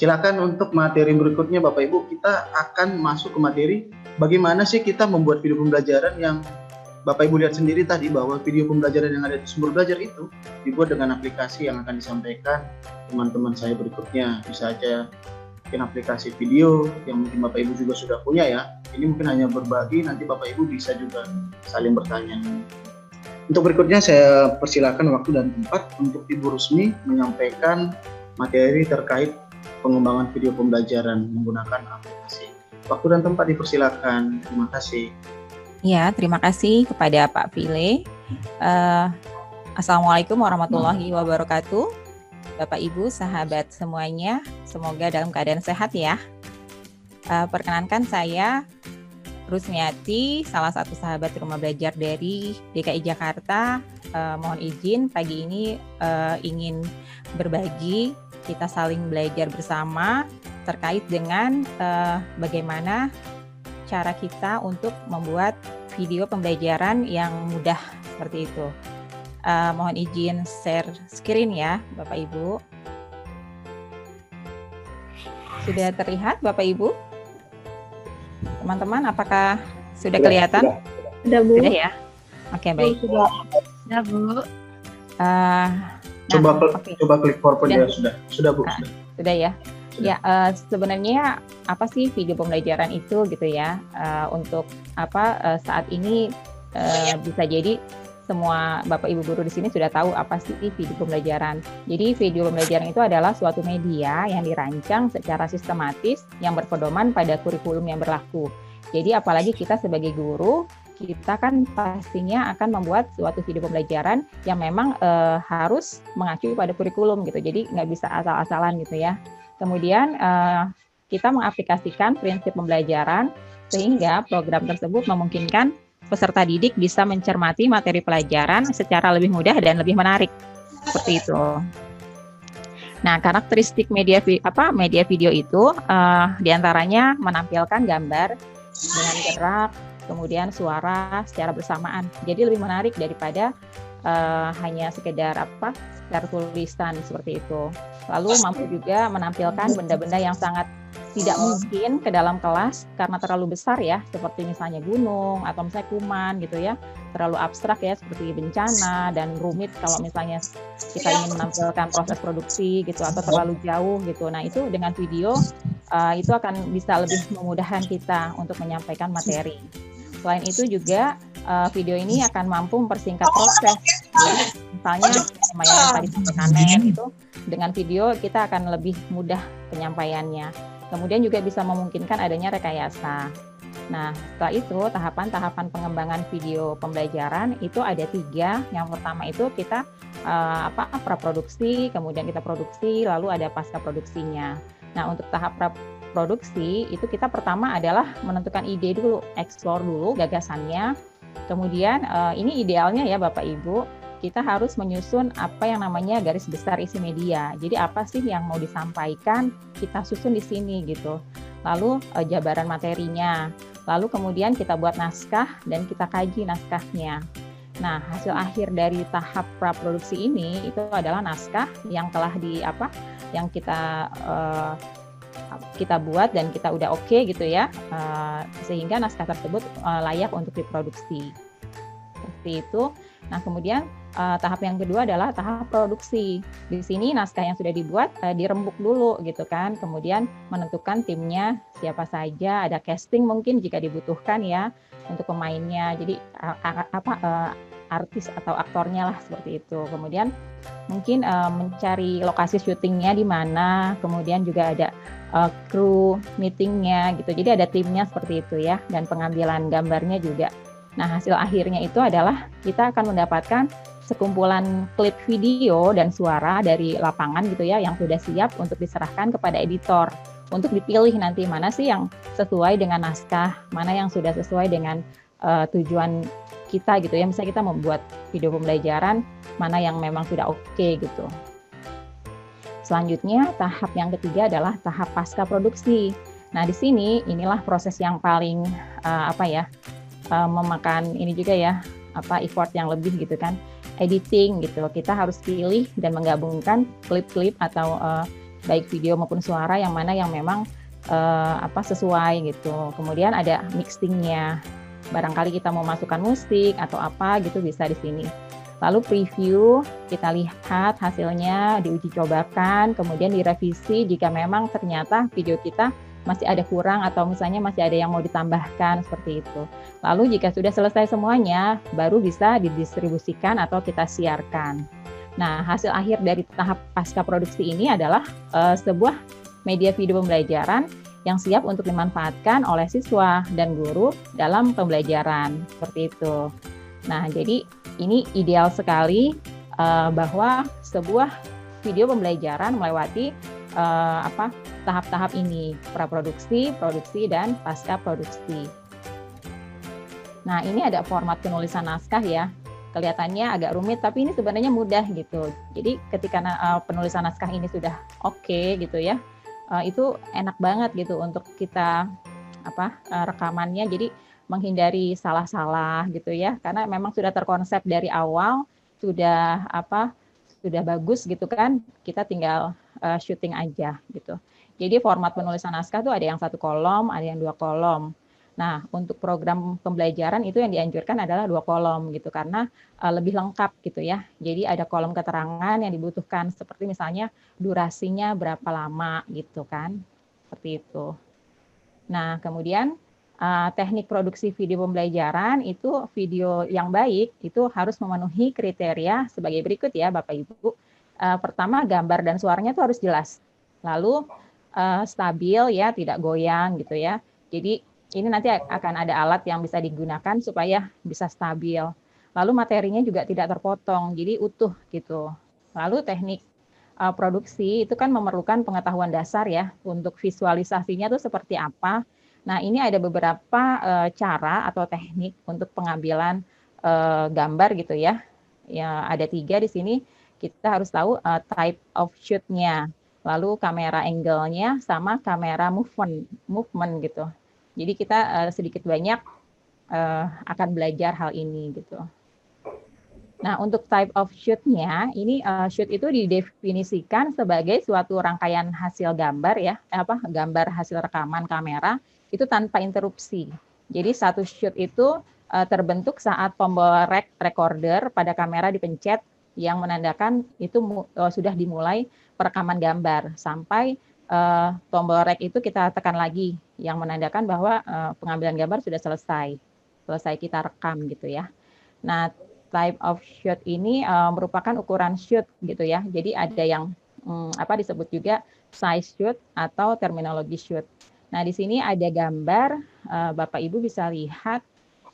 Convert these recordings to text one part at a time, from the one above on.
Silakan untuk materi berikutnya Bapak Ibu, kita akan masuk ke materi bagaimana sih kita membuat video pembelajaran yang Bapak Ibu lihat sendiri tadi bahwa video pembelajaran yang ada di sumber belajar itu dibuat dengan aplikasi yang akan disampaikan teman-teman saya berikutnya. Bisa aja mungkin aplikasi video yang mungkin Bapak Ibu juga sudah punya ya. Ini mungkin hanya berbagi, nanti Bapak Ibu bisa juga saling bertanya. Untuk berikutnya saya persilakan waktu dan tempat untuk Ibu Rusmi menyampaikan materi terkait pengembangan video pembelajaran menggunakan aplikasi. Waktu dan tempat dipersilakan. Terima kasih. Ya, terima kasih kepada Pak File. Assalamualaikum warahmatullahi wabarakatuh. Bapak Ibu, sahabat semuanya, semoga dalam keadaan sehat ya. Perkenankan saya Rusmiati, salah satu sahabat rumah belajar dari DKI Jakarta. Mohon izin pagi ini ingin berbagi, kita saling belajar bersama terkait dengan bagaimana cara kita untuk membuat video pembelajaran yang mudah seperti itu. Mohon izin share screen ya Bapak Ibu. Sudah terlihat Bapak Ibu? Teman-teman apakah sudah kelihatan? Sudah Bu. Sudah ya? Oke, baik. Sudah Bu. Coba klik PowerPoint ya. Sudah Bu. Sudah ya. Ya, sebenarnya apa sih video pembelajaran itu gitu ya? Untuk saat ini bisa jadi semua Bapak Ibu guru di sini sudah tahu apa sih video pembelajaran. Jadi video pembelajaran itu adalah suatu media yang dirancang secara sistematis yang berpedoman pada kurikulum yang berlaku. Jadi apalagi kita sebagai guru, kita kan pastinya akan membuat suatu video pembelajaran yang memang harus mengacu pada kurikulum gitu. Jadi nggak bisa asal-asalan gitu ya. Kemudian kita mengaplikasikan prinsip pembelajaran sehingga program tersebut memungkinkan peserta didik bisa mencermati materi pelajaran secara lebih mudah dan lebih menarik. Seperti itu. Nah, karakteristik media video itu diantaranya menampilkan gambar dengan gerak, kemudian suara secara bersamaan. Jadi lebih menarik daripada hanya sekedar secara tulisan seperti itu. Lalu mampu juga menampilkan benda-benda yang sangat tidak mungkin ke dalam kelas karena terlalu besar ya, seperti misalnya gunung atau misalnya kuman gitu ya, terlalu abstrak ya seperti bencana dan rumit kalau misalnya kita ingin menampilkan proses produksi gitu atau terlalu jauh gitu. Nah itu dengan video itu akan bisa lebih memudahkan kita untuk menyampaikan materi. Selain itu juga video ini akan mampu mempersingkat proses. Jadi, misalnya yang tadi disampaikan itu dengan video kita akan lebih mudah penyampaiannya. Kemudian juga bisa memungkinkan adanya rekayasa. Nah, setelah itu tahapan-tahapan pengembangan video pembelajaran itu ada 3. Yang pertama itu kita praproduksi, kemudian kita produksi, lalu ada pasca produksinya. Nah, untuk tahap praproduksi itu kita pertama adalah menentukan ide dulu, explore dulu gagasannya. Kemudian ini idealnya ya Bapak Ibu, kita harus menyusun apa yang namanya garis besar isi media. Jadi apa sih yang mau disampaikan, kita susun di sini gitu. Lalu jabaran materinya. Lalu kemudian kita buat naskah dan kita kaji naskahnya. Nah, hasil akhir dari tahap praproduksi ini itu adalah naskah yang telah yang kita buat dan kita udah oke gitu ya. Sehingga naskah tersebut layak untuk diproduksi. Seperti itu. Nah, kemudian tahap yang kedua adalah tahap produksi. Di sini naskah yang sudah dibuat dirembuk dulu gitu kan. Kemudian menentukan timnya siapa saja, ada casting mungkin jika dibutuhkan ya untuk pemainnya. Jadi artis atau aktornya lah seperti itu. Kemudian mungkin mencari lokasi syutingnya di mana, kemudian juga ada kru meetingnya gitu. Jadi ada timnya seperti itu ya, dan pengambilan gambarnya juga. Nah, hasil akhirnya itu adalah kita akan mendapatkan sekumpulan klip video dan suara dari lapangan gitu ya, yang sudah siap untuk diserahkan kepada editor untuk dipilih nanti mana sih yang sesuai dengan naskah, mana yang sudah sesuai dengan tujuan kita gitu ya. Misalnya kita membuat video pembelajaran, mana yang memang sudah oke gitu. Selanjutnya tahap yang ketiga adalah tahap pasca produksi. Nah, di sini inilah proses yang paling memakan ini juga ya, effort yang lebih gitu kan, editing gitu. Kita harus pilih dan menggabungkan klip-klip atau baik video maupun suara yang mana yang memang sesuai gitu. Kemudian ada mixingnya, barangkali kita mau masukkan musik atau apa gitu bisa di sini. Lalu preview, kita lihat hasilnya, diuji cobakan, kemudian direvisi jika memang ternyata video kita masih ada kurang atau misalnya masih ada yang mau ditambahkan seperti itu. Lalu jika sudah selesai semuanya, baru bisa didistribusikan atau kita siarkan. Nah, hasil akhir dari tahap pasca produksi ini adalah sebuah media video pembelajaran yang siap untuk dimanfaatkan oleh siswa dan guru dalam pembelajaran seperti itu. Nah, jadi ini ideal sekali bahwa sebuah video pembelajaran melewati tahap-tahap ini, praproduksi, produksi, dan pasca produksi. Nah, ini ada format penulisan naskah ya. Kelihatannya agak rumit, tapi ini sebenarnya mudah gitu. Jadi ketika penulisan naskah ini sudah oke gitu ya, itu enak banget gitu untuk kita rekamannya. Jadi menghindari salah-salah gitu ya, karena memang sudah terkonsep dari awal, sudah bagus gitu kan, kita tinggal syuting aja gitu. Jadi format penulisan naskah tuh ada yang 1 kolom, ada yang 2 kolom. Nah, untuk program pembelajaran itu yang dianjurkan adalah 2 kolom gitu, karena lebih lengkap gitu ya. Jadi ada kolom keterangan yang dibutuhkan, seperti misalnya durasinya berapa lama gitu kan, seperti itu. Nah, kemudian teknik produksi video pembelajaran itu video yang baik itu harus memenuhi kriteria sebagai berikut ya Bapak Ibu. Pertama, gambar dan suaranya itu harus jelas. Lalu stabil ya, tidak goyang gitu ya. Jadi ini nanti akan ada alat yang bisa digunakan supaya bisa stabil. Lalu materinya juga tidak terpotong, jadi utuh gitu. Lalu teknik produksi itu kan memerlukan pengetahuan dasar ya untuk visualisasinya itu seperti apa. Nah, ini ada beberapa cara atau teknik untuk pengambilan gambar gitu ya. Ya, ada 3 di sini. Kita harus tahu type of shoot-nya, lalu kamera angle-nya, sama kamera movement gitu. Jadi kita sedikit banyak akan belajar hal ini gitu. Nah, untuk type of shoot-nya, ini shoot itu didefinisikan sebagai suatu rangkaian hasil gambar ya, gambar hasil rekaman kamera itu tanpa interupsi. Jadi satu shoot itu terbentuk saat tombol recorder pada kamera dipencet yang menandakan itu sudah dimulai perekaman gambar sampai tombol rek itu kita tekan lagi yang menandakan bahwa pengambilan gambar sudah selesai kita rekam gitu ya. Nah, type of shoot ini merupakan ukuran shoot gitu ya. Jadi ada yang disebut juga size shoot atau terminologi shoot. Nah, di sini ada gambar, Bapak Ibu bisa lihat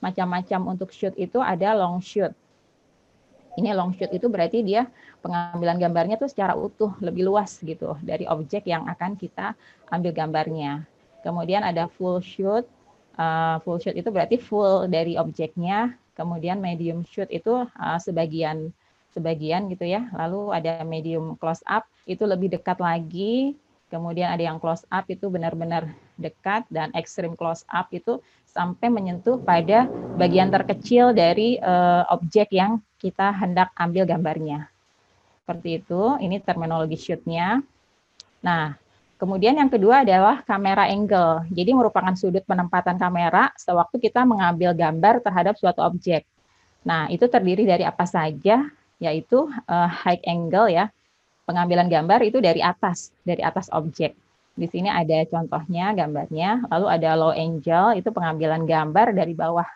macam-macam untuk shoot itu ada long shoot. Ini long shoot itu berarti dia pengambilan gambarnya tuh secara utuh, lebih luas gitu dari objek yang akan kita ambil gambarnya. Kemudian ada full shoot. Full shoot itu berarti full dari objeknya. Kemudian medium shoot itu sebagian gitu ya. Lalu ada medium close up, itu lebih dekat lagi. Kemudian ada yang close up itu benar-benar dekat, dan extreme close up itu sampai menyentuh pada bagian terkecil dari objek yang kita hendak ambil gambarnya. Seperti itu, ini terminologi shoot-nya. Nah, kemudian yang kedua adalah kamera angle. Jadi merupakan sudut penempatan kamera sewaktu kita mengambil gambar terhadap suatu objek. Nah, itu terdiri dari apa saja, yaitu high angle ya. Pengambilan gambar itu dari atas objek. Di sini ada contohnya gambarnya. Lalu ada low angle, itu pengambilan gambar dari bawah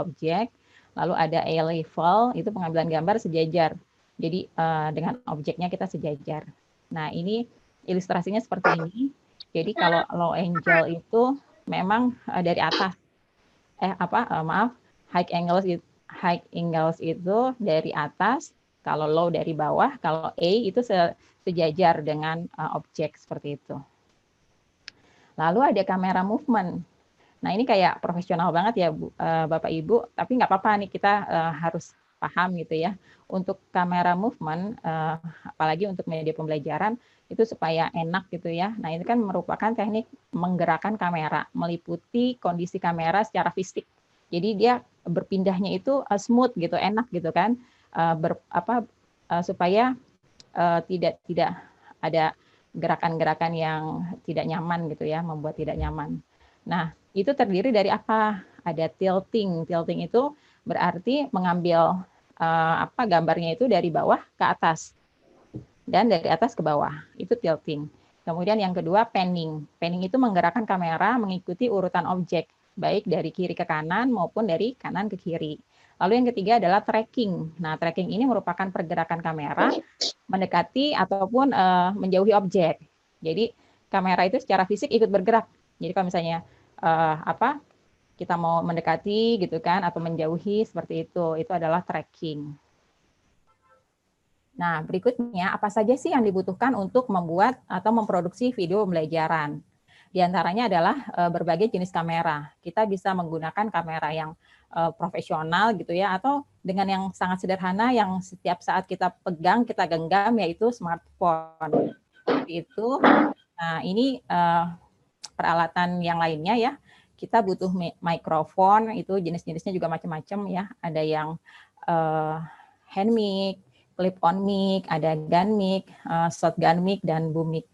objek. Lalu ada A level, itu pengambilan gambar sejajar. Jadi dengan objeknya kita sejajar. Nah, ini ilustrasinya seperti ini. Jadi kalau low angle itu memang dari atas. High angles itu dari atas. Kalau low dari bawah, kalau A itu sejajar dengan objek seperti itu. Lalu ada kamera movement. Nah, ini kayak profesional banget ya Bapak Ibu, tapi nggak apa-apa nih, kita harus paham gitu ya. Untuk kamera movement, apalagi untuk media pembelajaran, itu supaya enak gitu ya. Nah, ini kan merupakan teknik menggerakkan kamera, meliputi kondisi kamera secara fisik. Jadi dia berpindahnya itu smooth gitu, enak gitu kan. Supaya tidak ada gerakan-gerakan yang tidak nyaman gitu ya, membuat tidak nyaman. Nah, itu terdiri dari apa? Ada tilting. Tilting itu berarti mengambil gambarnya itu dari bawah ke atas dan dari atas ke bawah. Itu tilting. Kemudian yang kedua panning. Panning itu menggerakkan kamera mengikuti urutan objek, baik dari kiri ke kanan maupun dari kanan ke kiri. Lalu yang ketiga adalah tracking. Nah, tracking ini merupakan pergerakan kamera mendekati ataupun menjauhi objek. Jadi kamera itu secara fisik ikut bergerak. Jadi kalau misalnya kita mau mendekati gitu kan atau menjauhi seperti itu adalah tracking. Nah, berikutnya apa saja sih yang dibutuhkan untuk membuat atau memproduksi video pembelajaran? Di antaranya adalah berbagai jenis kamera. Kita bisa menggunakan kamera yang profesional gitu ya, atau dengan yang sangat sederhana yang setiap saat kita pegang, kita genggam, yaitu smartphone. Seperti itu. Nah, ini peralatan yang lainnya ya. Kita butuh mikrofon, itu jenis-jenisnya juga macam-macam ya. Ada yang hand mic, clip on mic, ada gun mic, shotgun mic, dan boom mic.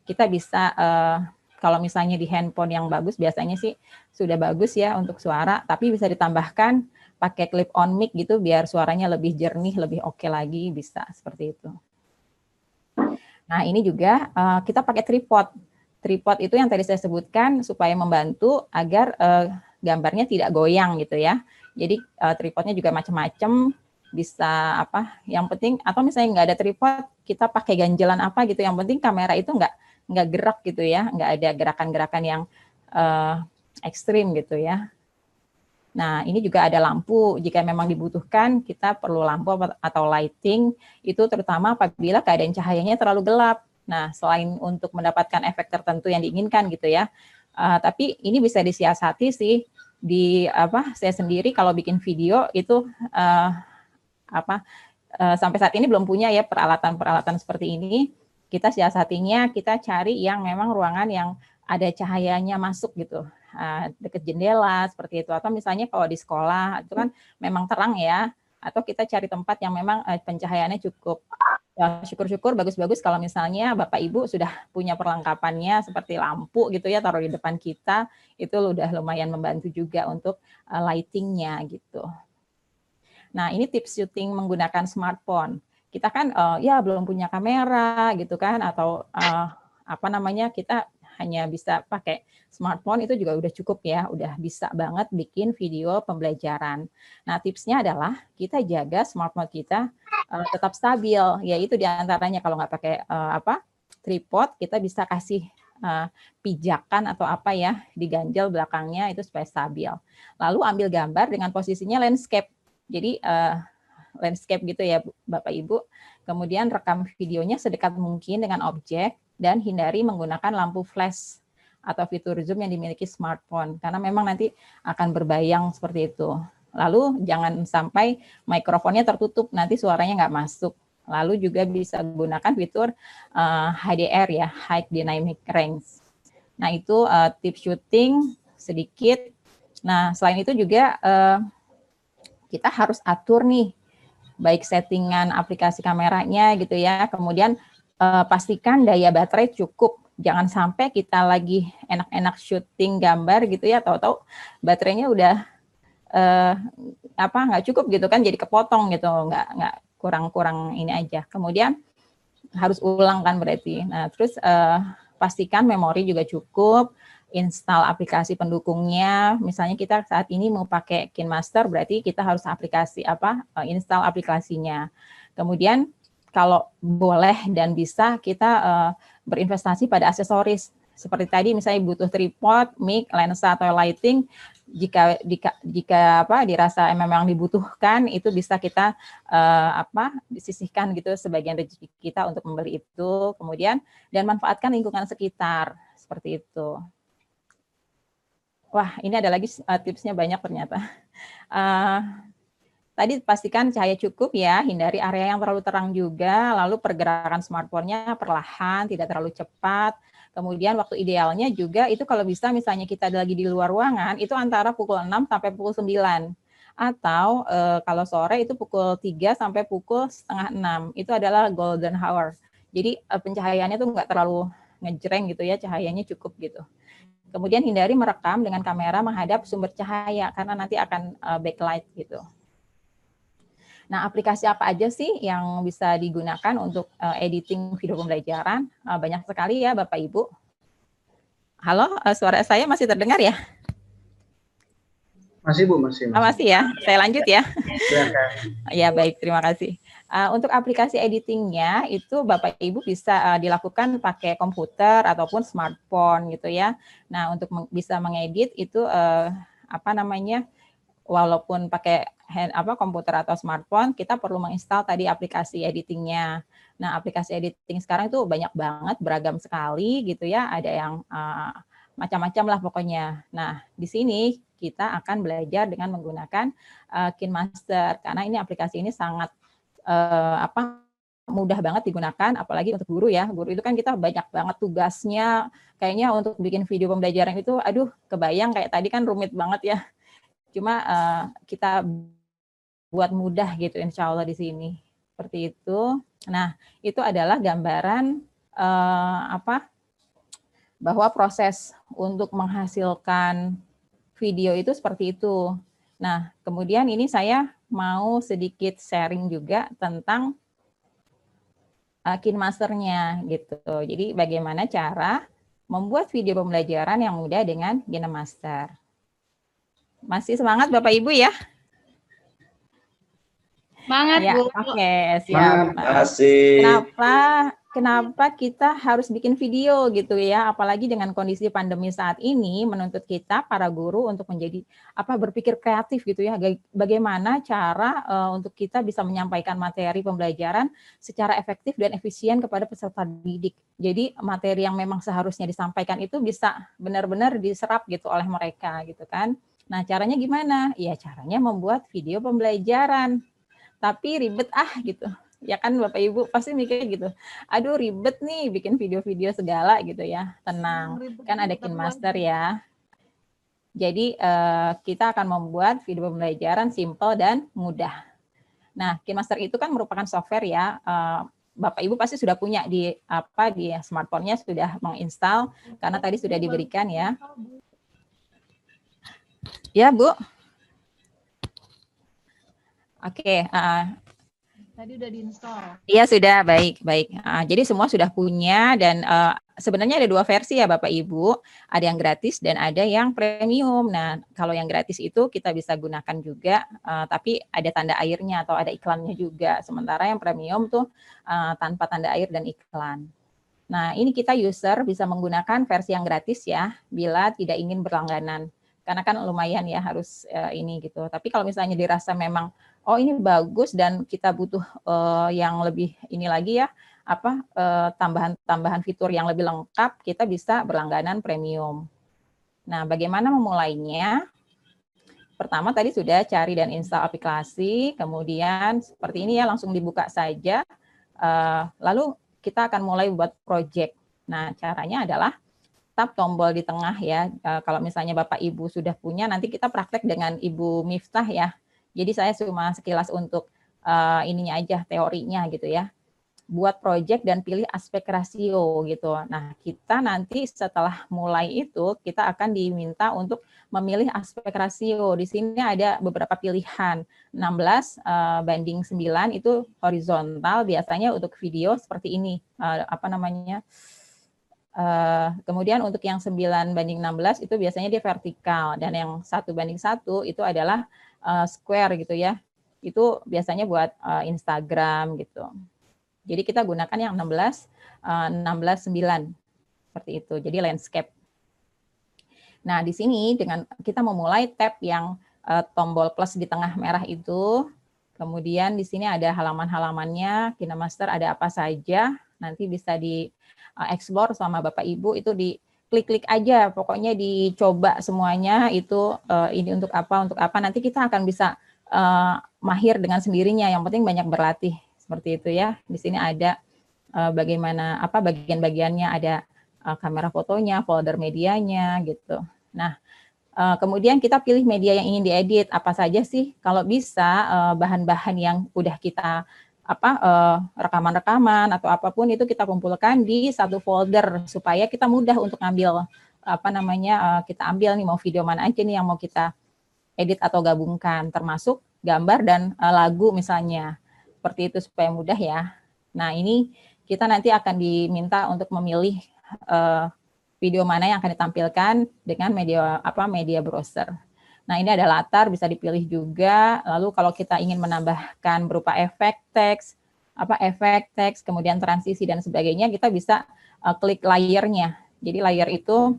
Kita bisa kalau misalnya di handphone yang bagus biasanya sih sudah bagus ya untuk suara, tapi bisa ditambahkan pakai clip on mic gitu biar suaranya lebih jernih, lebih oke lagi, bisa seperti itu. Nah, ini juga kita pakai tripod. Tripod itu yang tadi saya sebutkan supaya membantu agar gambarnya tidak goyang gitu ya. Jadi tripodnya juga macam-macam, bisa yang penting, atau misalnya nggak ada tripod, kita pakai ganjelan apa gitu, yang penting kamera itu nggak gerak gitu ya, nggak ada gerakan-gerakan yang ekstrim gitu ya. Nah, ini juga ada lampu, jika memang dibutuhkan kita perlu lampu atau lighting, itu terutama apabila keadaan cahayanya terlalu gelap. Nah, selain untuk mendapatkan efek tertentu yang diinginkan gitu ya, tapi ini bisa disiasati sih. Saya sendiri kalau bikin video itu sampai saat ini belum punya ya peralatan seperti ini. Kita siasatinya, kita cari yang memang ruangan yang ada cahayanya masuk gitu, dekat jendela seperti itu. Atau misalnya kalau di sekolah itu kan memang terang ya, atau kita cari tempat yang memang pencahayaannya cukup. Ya, syukur-syukur bagus-bagus kalau misalnya Bapak Ibu sudah punya perlengkapannya seperti lampu gitu ya, taruh di depan kita, itu udah lumayan membantu juga untuk lighting-nya gitu. Nah, ini tips syuting menggunakan smartphone. Kita kan ya belum punya kamera gitu kan, atau kita hanya bisa pakai smartphone, itu juga udah cukup ya, udah bisa banget bikin video pembelajaran. Nah, tipsnya adalah kita jaga smartphone kita tetap stabil, yaitu diantaranya kalau nggak pakai tripod, kita bisa kasih pijakan atau apa ya, diganjel belakangnya itu supaya stabil. Lalu ambil gambar dengan posisinya landscape. Jadi landscape gitu ya Bapak Ibu. Kemudian rekam videonya sedekat mungkin dengan objek dan hindari menggunakan lampu flash atau fitur zoom yang dimiliki smartphone karena memang nanti akan berbayang seperti itu. Lalu jangan sampai mikrofonnya tertutup, nanti suaranya nggak masuk. Lalu juga bisa gunakan fitur HDR ya, High Dynamic Range. Nah, itu tips syuting sedikit. Nah, selain itu juga kita harus atur nih, baik settingan aplikasi kameranya gitu ya, kemudian pastikan daya baterai cukup. Jangan sampai kita lagi enak-enak syuting gambar gitu ya, tahu-tahu baterainya udah nggak cukup gitu kan, jadi kepotong gitu, nggak kurang ini aja. Kemudian harus ulang kan berarti. Nah, terus pastikan memori juga cukup, install aplikasi pendukungnya. Misalnya kita saat ini mau pakai KineMaster, berarti kita harus install aplikasinya. Kemudian kalau boleh dan bisa kita berinvestasi pada aksesoris. Seperti tadi misalnya butuh tripod, mic, lensa atau lighting, jika dirasa memang dibutuhkan, itu bisa kita disisihkan gitu sebagian rezeki kita untuk membeli itu. Kemudian dan manfaatkan lingkungan sekitar seperti itu. Wah, ini ada lagi tipsnya banyak ternyata. Tadi pastikan cahaya cukup ya, hindari area yang terlalu terang juga, lalu pergerakan smartphone-nya perlahan, tidak terlalu cepat. Kemudian waktu idealnya juga itu kalau bisa misalnya kita lagi di luar ruangan, itu antara pukul 6 sampai pukul 9. Atau kalau sore itu pukul 3 sampai pukul setengah 6. Itu adalah golden hour. Jadi pencahayaannya tuh nggak terlalu ngejreng gitu ya, cahayanya cukup gitu. Kemudian hindari merekam dengan kamera menghadap sumber cahaya karena nanti akan backlight gitu. Nah, aplikasi apa aja sih yang bisa digunakan untuk editing video pembelajaran? Banyak sekali ya Bapak Ibu. Halo, suara saya masih terdengar ya? Masih Bu, masih. Masih ya, saya lanjut ya. Silakan. Ya baik, terima kasih. Untuk aplikasi editingnya itu Bapak Ibu bisa dilakukan pakai komputer ataupun smartphone gitu ya. Nah untuk bisa mengedit itu apa namanya, walaupun pakai komputer atau smartphone, kita perlu menginstal tadi aplikasi editingnya. Nah aplikasi editing sekarang itu banyak banget, beragam sekali gitu ya. Ada yang macam-macam lah pokoknya. Nah di sini kita akan belajar dengan menggunakan KineMaster karena ini aplikasi ini sangat mudah banget digunakan, apalagi untuk guru ya. Guru itu kan kita banyak banget tugasnya, kayaknya untuk bikin video pembelajaran itu, aduh kebayang kayak tadi kan rumit banget ya. Cuma kita buat mudah gitu insya Allah di sini. Seperti itu. Nah itu adalah gambaran bahwa proses untuk menghasilkan video itu seperti itu. Nah, kemudian ini saya mau sedikit sharing juga tentang KineMaster-nya gitu. Jadi bagaimana cara membuat video pembelajaran yang mudah dengan KineMaster. Masih semangat Bapak Ibu ya? Semangat ya, Bu. Oke, siap. Kenapa kita harus bikin video gitu ya, apalagi dengan kondisi pandemi saat ini menuntut kita para guru untuk menjadi berpikir kreatif gitu ya, bagaimana cara untuk kita bisa menyampaikan materi pembelajaran secara efektif dan efisien kepada peserta didik. Jadi materi yang memang seharusnya disampaikan itu bisa benar-benar diserap gitu oleh mereka gitu kan. Nah, caranya gimana? Ya caranya membuat video pembelajaran. Tapi ribet gitu. Ya kan Bapak Ibu pasti mikir gitu, aduh ribet nih bikin video-video segala gitu ya. Tenang, kan ada KineMaster ya. Jadi kita akan membuat video pembelajaran simple dan mudah. Nah, KineMaster itu kan merupakan software ya. Bapak Ibu pasti sudah punya di smartphone-nya, sudah menginstal karena tadi sudah diberikan ya. Ya, Bu. Oke, tadi udah diinstal. Iya sudah, baik. Jadi semua sudah punya dan sebenarnya ada 2 versi ya Bapak Ibu, ada yang gratis dan ada yang premium. Nah, kalau yang gratis itu kita bisa gunakan juga, tapi ada tanda airnya atau ada iklannya juga. Sementara yang premium tuh tanpa tanda air dan iklan. Nah, ini kita user bisa menggunakan versi yang gratis ya, bila tidak ingin berlangganan. Karena kan lumayan ya harus ini gitu. Tapi kalau misalnya dirasa memang oh ini bagus dan kita butuh yang lebih ini lagi ya, tambahan fitur yang lebih lengkap, kita bisa berlangganan premium. Nah, bagaimana memulainya? Pertama tadi sudah cari dan install aplikasi, kemudian seperti ini ya langsung dibuka saja. Lalu kita akan mulai buat project. Nah, caranya adalah tap tombol di tengah ya. Kalau misalnya Bapak Ibu sudah punya, nanti kita praktek dengan Ibu Miftah ya. Jadi saya cuma sekilas untuk ininya aja, teorinya gitu ya. Buat project dan pilih aspek rasio gitu. Nah, kita nanti setelah mulai itu, kita akan diminta untuk memilih aspek rasio. Di sini ada beberapa pilihan. 16 banding 9 itu horizontal, biasanya untuk video seperti ini. Kemudian untuk yang 9:16 itu biasanya dia vertikal, dan yang 1:1 itu adalah square gitu ya. Itu biasanya buat Instagram gitu. Jadi kita gunakan yang 16:9 seperti itu. Jadi landscape. Nah, di sini dengan kita memulai tab yang tombol plus di tengah merah itu. Kemudian di sini ada halaman-halamannya, KineMaster ada apa saja, nanti bisa di explore sama Bapak Ibu, itu di klik-klik aja, pokoknya dicoba semuanya itu ini untuk apa, nanti kita akan bisa mahir dengan sendirinya, yang penting banyak berlatih, seperti itu ya. Di sini ada bagaimana bagian-bagiannya, ada kamera fotonya, folder medianya gitu. Nah, kemudian kita pilih media yang ingin diedit, apa saja sih, kalau bisa bahan-bahan yang udah kita rekaman-rekaman atau apapun itu kita kumpulkan di satu folder supaya kita mudah untuk ngambil kita ambil nih mau video mana aja nih yang mau kita edit atau gabungkan, termasuk gambar dan lagu misalnya. Seperti itu supaya mudah ya. Nah, ini kita nanti akan diminta untuk memilih video mana yang akan ditampilkan dengan media browser. Nah, ini ada latar, bisa dipilih juga. Lalu kalau kita ingin menambahkan berupa efek teks, kemudian transisi dan sebagainya, kita bisa klik layernya. Jadi layer itu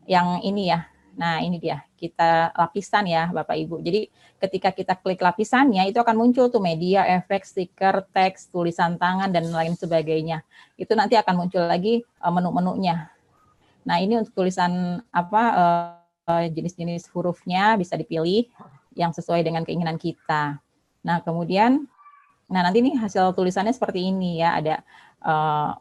yang ini ya. Nah, ini dia, kita lapisan ya Bapak Ibu. Jadi ketika kita klik lapisannya, itu akan muncul tuh media, efek, stiker, teks, tulisan tangan, dan lain sebagainya. Itu nanti akan muncul lagi menu-menunya. Nah, ini untuk tulisan jenis-jenis hurufnya bisa dipilih yang sesuai dengan keinginan kita. Nah, kemudian, nanti nih hasil tulisannya seperti ini ya, ada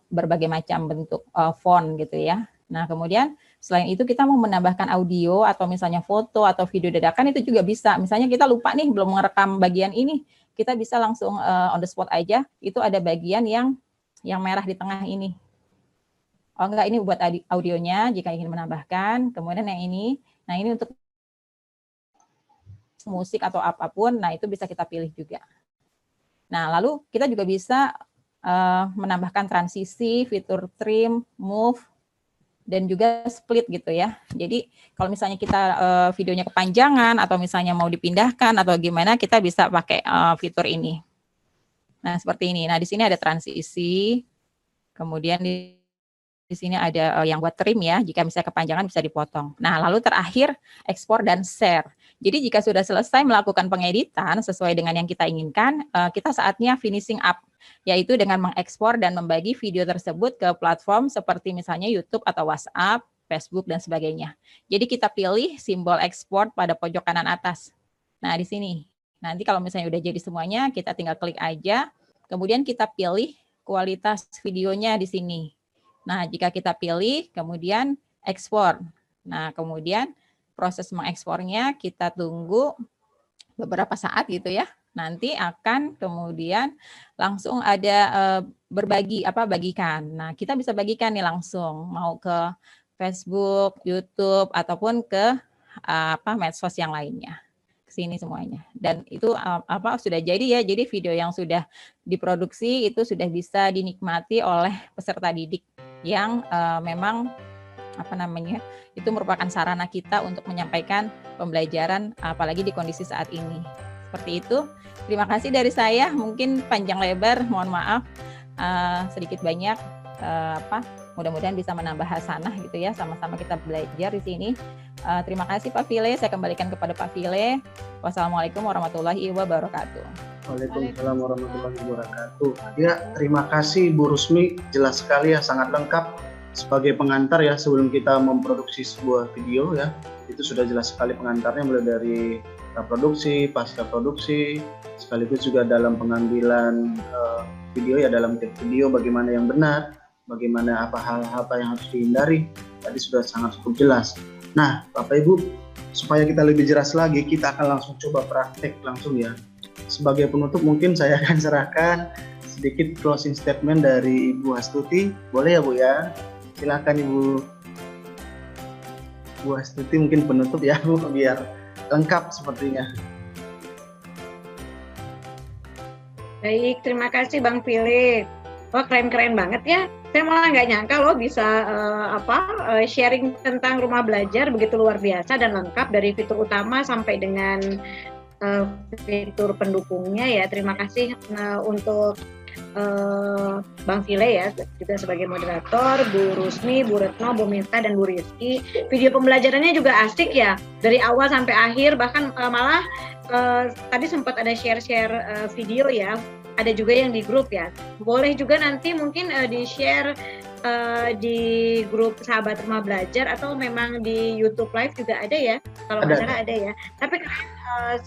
berbagai macam bentuk font gitu ya. Nah, kemudian selain itu kita mau menambahkan audio atau misalnya foto atau video dadakan itu juga bisa. Misalnya kita lupa nih belum merekam bagian ini, kita bisa langsung on the spot aja. Itu ada bagian yang merah di tengah ini. Oh enggak, ini buat audionya jika ingin menambahkan. Kemudian yang ini, nah ini untuk musik atau apapun, nah itu bisa kita pilih juga. Nah, lalu kita juga bisa menambahkan transisi, fitur trim, move, dan juga split gitu ya. Jadi kalau misalnya kita videonya kepanjangan atau misalnya mau dipindahkan atau gimana, kita bisa pakai fitur ini. Nah, seperti ini. Nah, di sini ada transisi, kemudian di sini ada yang buat trim ya, jika misalnya kepanjangan bisa dipotong. Nah, lalu terakhir ekspor dan share. Jadi jika sudah selesai melakukan pengeditan sesuai dengan yang kita inginkan, kita saatnya finishing up, yaitu dengan mengekspor dan membagi video tersebut ke platform seperti misalnya YouTube atau WhatsApp, Facebook, dan sebagainya. Jadi kita pilih simbol ekspor pada pojok kanan atas. Nah, di sini. Nanti kalau misalnya udah jadi semuanya, kita tinggal klik aja. Kemudian kita pilih kualitas videonya di sini. Nah, jika kita pilih, kemudian ekspor. Nah, kemudian proses mengekspornya kita tunggu beberapa saat gitu ya. Nanti akan kemudian langsung ada bagikan. Nah, kita bisa bagikan nih langsung mau ke Facebook, YouTube ataupun ke medsos yang lainnya. Ke sini semuanya. Dan itu sudah jadi ya. Jadi video yang sudah diproduksi itu sudah bisa dinikmati oleh peserta didik yang memang itu merupakan sarana kita untuk menyampaikan pembelajaran apalagi di kondisi saat ini. Seperti itu. Terima kasih dari saya, mungkin panjang lebar, mohon maaf sedikit banyak mudah-mudahan bisa menambah hasanah gitu ya, sama-sama kita belajar di sini. Terima kasih Pak File, saya kembalikan kepada Pak File. Wassalamualaikum warahmatullahi wabarakatuh. Waalaikumsalam warahmatullahi wabarakatuh. Ya, terima kasih Bu Rusmi, jelas sekali ya, sangat lengkap sebagai pengantar ya sebelum kita memproduksi sebuah video ya. Itu sudah jelas sekali pengantarnya mulai dari praproduksi, pasca produksi, sekaligus juga dalam pengambilan video ya, dalam take video bagaimana yang benar, bagaimana hal-hal yang harus dihindari. Tadi sudah sangat cukup jelas. Nah, Bapak Ibu, supaya kita lebih jelas lagi, kita akan langsung coba praktek langsung ya. Sebagai penutup mungkin saya akan serahkan sedikit closing statement dari Ibu Astuti. Boleh ya Bu ya? Silakan Ibu. Bu Astuti mungkin penutup ya Bu, biar lengkap sepertinya. Baik, terima kasih Bang Philip. Wah, keren-keren banget ya. Saya malah nggak nyangka loh bisa sharing tentang rumah belajar begitu luar biasa dan lengkap dari fitur utama sampai dengan fitur pendukungnya ya. Terima kasih untuk Bang File ya, juga sebagai moderator, Bu Rusmi, Bu Retno, Bu Mita, dan Bu Rizky. Video pembelajarannya juga asik ya, dari awal sampai akhir, bahkan malah tadi sempat ada share-share video ya, ada juga yang di grup ya. Boleh juga nanti mungkin di-share di grup Sahabat Rumah Belajar atau memang di YouTube Live juga ada ya, kalau nggak salah ada ya. Tapi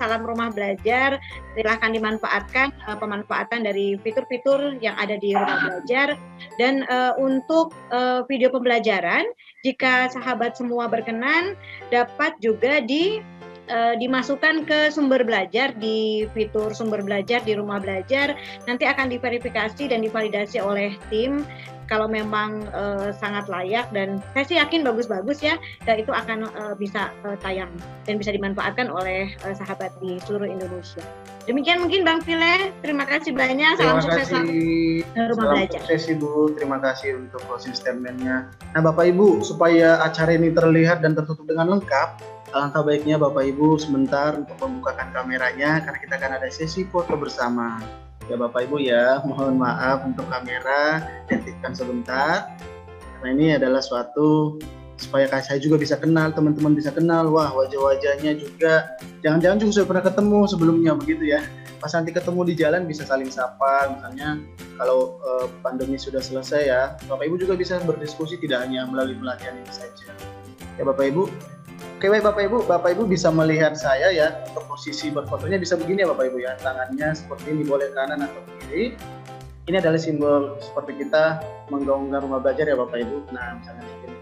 salam rumah belajar, silahkan dimanfaatkan pemanfaatan dari fitur-fitur yang ada di rumah belajar. Dan untuk video pembelajaran, jika sahabat semua berkenan, dapat juga di dimasukkan ke sumber belajar di fitur sumber belajar di rumah belajar, nanti akan diverifikasi dan divalidasi oleh tim. Kalau memang sangat layak dan saya sih yakin bagus-bagus ya, dan itu akan bisa tayang dan bisa dimanfaatkan oleh sahabat di seluruh Indonesia. Demikian mungkin Bang Pile, terima kasih banyak. Salam sukses rumah belajar. Sukses Ibu, terima kasih untuk closing statement-nya. Nah Bapak Ibu, supaya acara ini terlihat dan tertutup dengan lengkap, alangkah baiknya Bapak Ibu sebentar untuk membukakan kameranya karena kita akan ada sesi foto bersama. Ya Bapak Ibu ya, mohon maaf untuk kamera, titipkan sebentar. Karena ini adalah suatu supaya saya juga bisa kenal, teman-teman bisa kenal, wah wajah-wajahnya juga, jangan-jangan juga sudah pernah ketemu sebelumnya begitu ya. Pas nanti ketemu di jalan bisa saling sapa, misalnya kalau pandemi sudah selesai ya, Bapak Ibu juga bisa berdiskusi tidak hanya melalui pelatihan ini saja. Ya Bapak Ibu, oke baik Bapak Ibu bisa melihat saya ya, untuk posisi berfotonya bisa begini ya Bapak Ibu ya, tangannya seperti ini boleh kanan atau kiri. Ini adalah simbol seperti kita menggaungkan rumah belajar ya Bapak Ibu. Nah misalnya begini.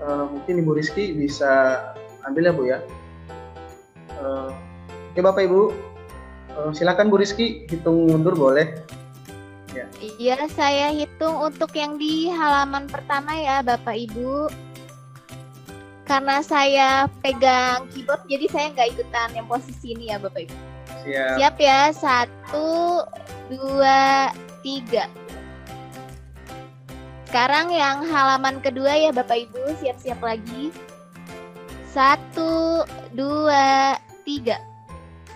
Mungkin Ibu Rizky bisa ambil ya Bu ya. Oke Bapak Ibu, silakan Bu Rizky hitung mundur boleh. Ya. Iya, saya hitung untuk yang di halaman pertama ya Bapak Ibu. Karena saya pegang keyboard, jadi saya nggak ikutan yang posisi ini ya Bapak Ibu. Siap. Siap ya, 1, 2, 3. Sekarang yang halaman kedua ya Bapak Ibu, siap-siap lagi. 1, 2, 3.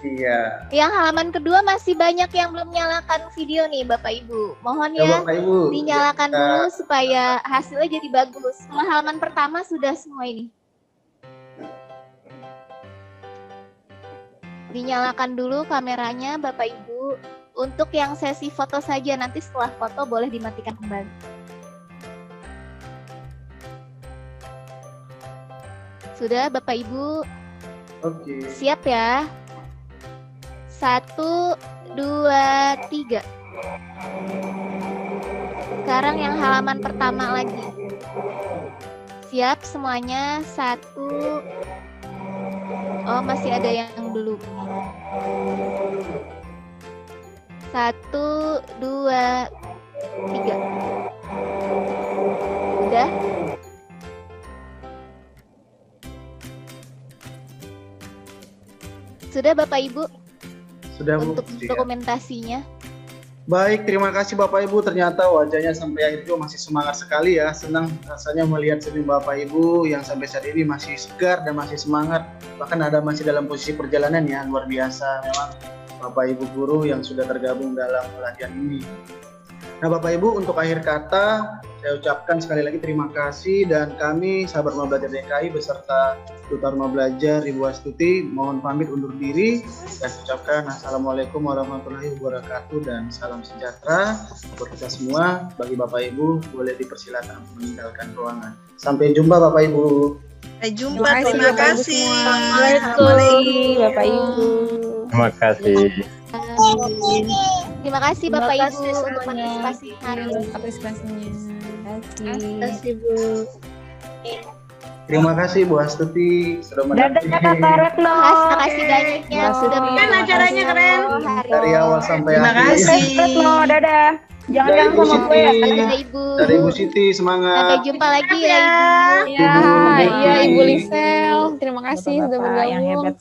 Iya. Yang halaman kedua masih banyak yang belum nyalakan video nih Bapak Ibu. Mohon ya, Bapak Ibu dinyalakan dulu supaya hasilnya jadi bagus. Semua halaman pertama sudah semua ini. Dinyalakan dulu kameranya Bapak Ibu. Untuk yang sesi foto saja, nanti setelah foto boleh dimatikan kembali. Sudah Bapak Ibu? Oke. Siap ya? 1, 2, 3. Sekarang yang halaman pertama lagi. Siap semuanya? 1. Oh, masih ada yang belum. 1, 2, 3. Udah? Sudah Bapak Ibu? Sudah Bu. Untuk dokumentasinya. Baik, terima kasih Bapak Ibu. Ternyata wajahnya sampai akhir juga masih semangat sekali ya. Senang rasanya melihat senyum Bapak Ibu yang sampai saat ini masih segar dan masih semangat. Bahkan ada masih dalam posisi perjalanan ya, luar biasa memang Bapak Ibu guru yang sudah tergabung dalam pelatihan ini. Nah Bapak Ibu, untuk akhir kata saya ucapkan sekali lagi terima kasih, dan kami sahabat Rumah Belajar DKI beserta Duta Rumah Belajar Ibu Astuti mohon pamit undur diri dan ucapkan Assalamualaikum warahmatullahi wabarakatuh dan salam sejahtera untuk kita semua. Bagi Bapak Ibu boleh dipersilakan untuk meninggalkan ruangan. Sampai jumpa Bapak Ibu. Sampai jumpa, terima kasih. Assalamualaikum Bapak Ibu. Terima kasih. Terima kasih Bapak Terima Ibu kasih untuk semuanya. partisipasi hari ini. Partisipasinya. Terima kasih. Bu. Terima kasih Bu Astuti sudah Dadah mendampingi Kakak Retno. Terima kasih banyaknya sudah Kan menonton acaranya keren. hari dari ini. awal sampai Terima akhir. kasih. Retno, dadah. Jangan Dari jangan Ibu sama gue ya. Siti. Dadah Ibu. Dari Ibu Siti semangat. Sampai jumpa lagi ya Ibu. Ya, Ibu. iya Ibu Lisel. Terima kasih sudah Bapak-bapak yang bergabung. hebat.